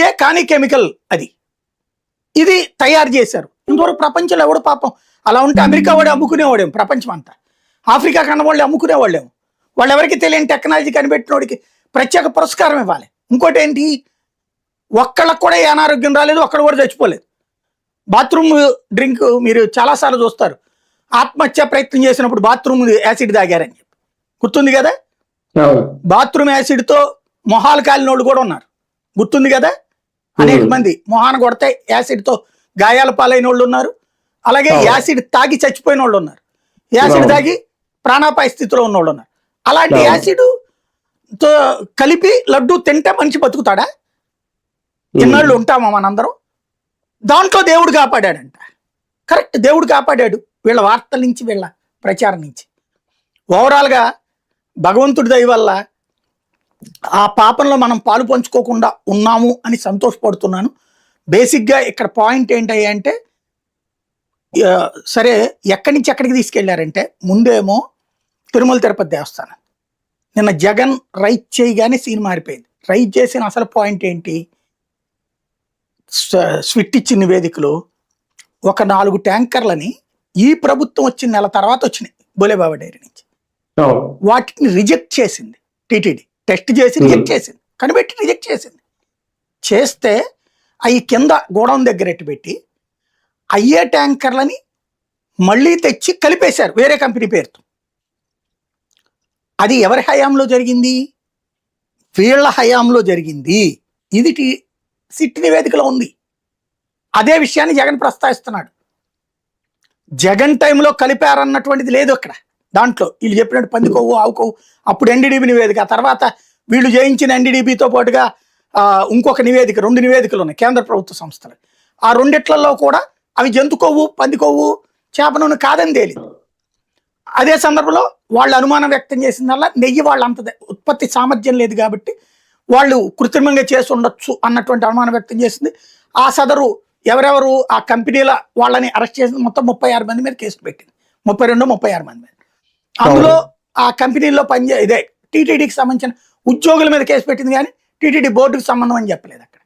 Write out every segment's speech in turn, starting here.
ఏ కానీ కెమికల్ అది ఇది తయారు చేశారు. ఇంతవరకు ప్రపంచంలో ఎవడు పాపం అలా ఉంటే అమెరికా వాడు అమ్ముకునేవాడేమో, ప్రపంచం అంతా ఆఫ్రికా కన్నా వాళ్ళు అమ్ముకునేవాళ్ళేమో. వాళ్ళు ఎవరికి తెలియని టెక్నాలజీ కనిపెట్టినోడికి ప్రత్యేక పురస్కారం ఇవ్వాలి. ఇంకోటి ఏంటి, ఒక్కళ్ళకు కూడా ఏ అనారోగ్యం రాలేదు, ఒక్కడు కూడా చచ్చిపోలేదు. బాత్రూమ్ డ్రింక్ మీరు చాలాసార్లు చూస్తారు, ఆత్మహత్య ప్రయత్నం చేసినప్పుడు బాత్రూమ్ యాసిడ్ తాగారని చెప్పి గుర్తుంది కదా. బాత్రూమ్ యాసిడ్తో మొహాలు కాలిన వాళ్ళు కూడా ఉన్నారు, గుర్తుంది కదా. అనేక మంది మొహాన కొడితే యాసిడ్తో గాయాల పాలైన వాళ్ళు ఉన్నారు, అలాగే యాసిడ్ తాగి చచ్చిపోయిన వాళ్ళు ఉన్నారు, యాసిడ్ తాగి ప్రాణాపాయ స్థితిలో ఉన్న వాళ్ళు ఉన్నారు. అలాంటి యాసిడ్ తో కలిపి లడ్డు తింటే మనిషి బతుకుతాడా? ఇన్నాళ్ళు ఉంటామా మనందరం? దాంట్లో దేవుడు కాపాడాడంట. కరెక్ట్, దేవుడు కాపాడాడు వీళ్ళ వార్తల నుంచి, వీళ్ళ ప్రచారం నుంచి. ఓవరాల్గా భగవంతుడి దయ వల్ల ఆ పాపంలో మనం పాలు పంచుకోకుండా ఉన్నాము అని సంతోషపడుతున్నాను. బేసిక్గా ఇక్కడ పాయింట్ ఏంటయ్యా అంటే, సరే ఎక్కడి నుంచి ఎక్కడికి తీసుకెళ్లారంటే, ముందేమో తిరుమల తిరుపతి దేవస్థానం, నిన్న జగన్ రైట్ చేయగానే సీన్ మారిపోయింది. రైట్ చేసిన అసలు పాయింట్ ఏంటి, స్విట్ ఇచ్చిన నివేదికలో ఒక 4 ట్యాంకర్లని ఈ ప్రభుత్వం వచ్చిన నెల తర్వాత వచ్చినాయి బోలేబాబా డైరీ నుంచి. వాటిని రిజెక్ట్ చేసింది టీటీడీ, టెస్ట్ చేసి రిజెక్ట్ చేసింది, కనిపెట్టి రిజెక్ట్ చేసింది. చేస్తే అవి కింద గోడౌన్ దగ్గర పెట్టి అయ్యే ట్యాంకర్లని మళ్ళీ తెచ్చి కలిపేశారు వేరే కంపెనీ పేరుతో. అది ఎవరి హయాంలో జరిగింది? వీళ్ళ హయాంలో జరిగింది. ఇది సిట్ నివేదికలో ఉంది. అదే విషయాన్ని జగన్ ప్రస్తావిస్తున్నాడు. జగన్ టైంలో కలిపారన్నటువంటిది లేదు అక్కడ. దాంట్లో వీళ్ళు చెప్పినట్టు పందికోవు ఆవుకోవు అప్పుడు ఎన్డీడీబీ నివేదిక, తర్వాత వీళ్ళు చేయించిన ఎన్డీడీబీతో పాటుగా ఇంకొక నివేదిక, 2 నివేదికలు ఉన్నాయి కేంద్ర ప్రభుత్వ సంస్థలు. ఆ రెండిట్లలో కూడా అవి జంతు కొవ్వు, పంది కొవ్వు, చేప నూనె కాదని తేలింది. అదే సందర్భంలో వాళ్ళు అనుమానం వ్యక్తం చేసిందల్లా నెయ్యి వాళ్ళు అంత ఉత్పత్తి సామర్థ్యం లేదు కాబట్టి వాళ్ళు కృత్రిమంగా చేసి ఉండొచ్చు అన్నటువంటి అనుమానం వ్యక్తం చేసింది. ఆ సదరు ఎవరెవరు ఆ కంపెనీల వాళ్ళని అరెస్ట్ చేసింది మొత్తం 36 మంది మీద కేసులు పెట్టింది, 36 మంది మీద. అందులో ఆ కంపెనీల్లో ఇదే టీటీడీకి సంబంధించిన ఉద్యోగుల మీద కేసు పెట్టింది, కానీ టీటీడీ బోర్డుకు సంబంధం అని చెప్పలేదు అక్కడ.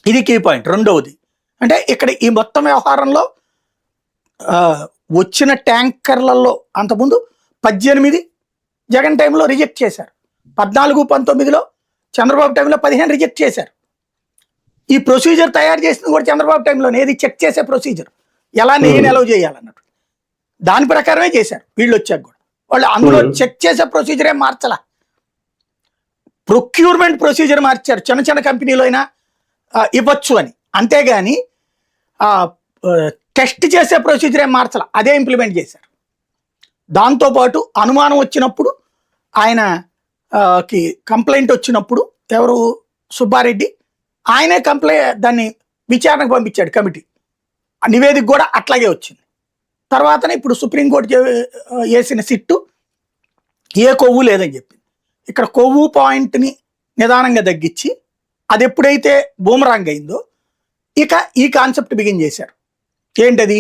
ఇది కీ పాయింట్. రెండవది అంటే ఇక్కడ ఈ మొత్తం వ్యవహారంలో వచ్చిన ట్యాంకర్లలో అంతకుముందు 18 జగన్ టైంలో రిజెక్ట్ చేశారు, 14, 19లో చంద్రబాబు టైంలో 15 రిజెక్ట్ చేశారు. ఈ ప్రొసీజర్ తయారు చేసింది కూడా చంద్రబాబు టైంలో, ఏది చెక్ చేసే ప్రొసీజర్, ఎలా నెయ్యిని అలౌ చేయాలన్నట్టు దాని ప్రకారమే చేశారు. వీళ్ళు వచ్చాక కూడా వాళ్ళు అందులో చెక్ చేసే ప్రొసీజర్ ఏం మార్చలా, ప్రొక్యూర్మెంట్ ప్రొసీజర్ మార్చారు. చిన్న చిన్న కంపెనీలో అయినా ఇవ్వచ్చు అని, అంతేగాని టెస్ట్ చేసే ప్రొసీజర్ ఏం మార్చాల, అదే ఇంప్లిమెంట్ చేశారు. దాంతోపాటు అనుమానం వచ్చినప్పుడు ఆయనకి కంప్లైంట్ వచ్చినప్పుడు ఎవరు సుబ్బారెడ్డి ఆయనే దాన్ని విచారణకు పంపించాడు కమిటీ, నివేదిక కూడా అట్లాగే వచ్చింది. తర్వాతనే ఇప్పుడు సుప్రీంకోర్టు వేసిన సిట్టు ఏ కొవ్వు లేదని చెప్పింది. ఇక్కడ కొవ్వు పాయింట్ని నిదానంగా తగ్గించి అది ఎప్పుడైతే బూమరాంగ్ అయిందో ఇక ఈ కాన్సెప్ట్ బిగిన్ చేశారు. ఏంటది,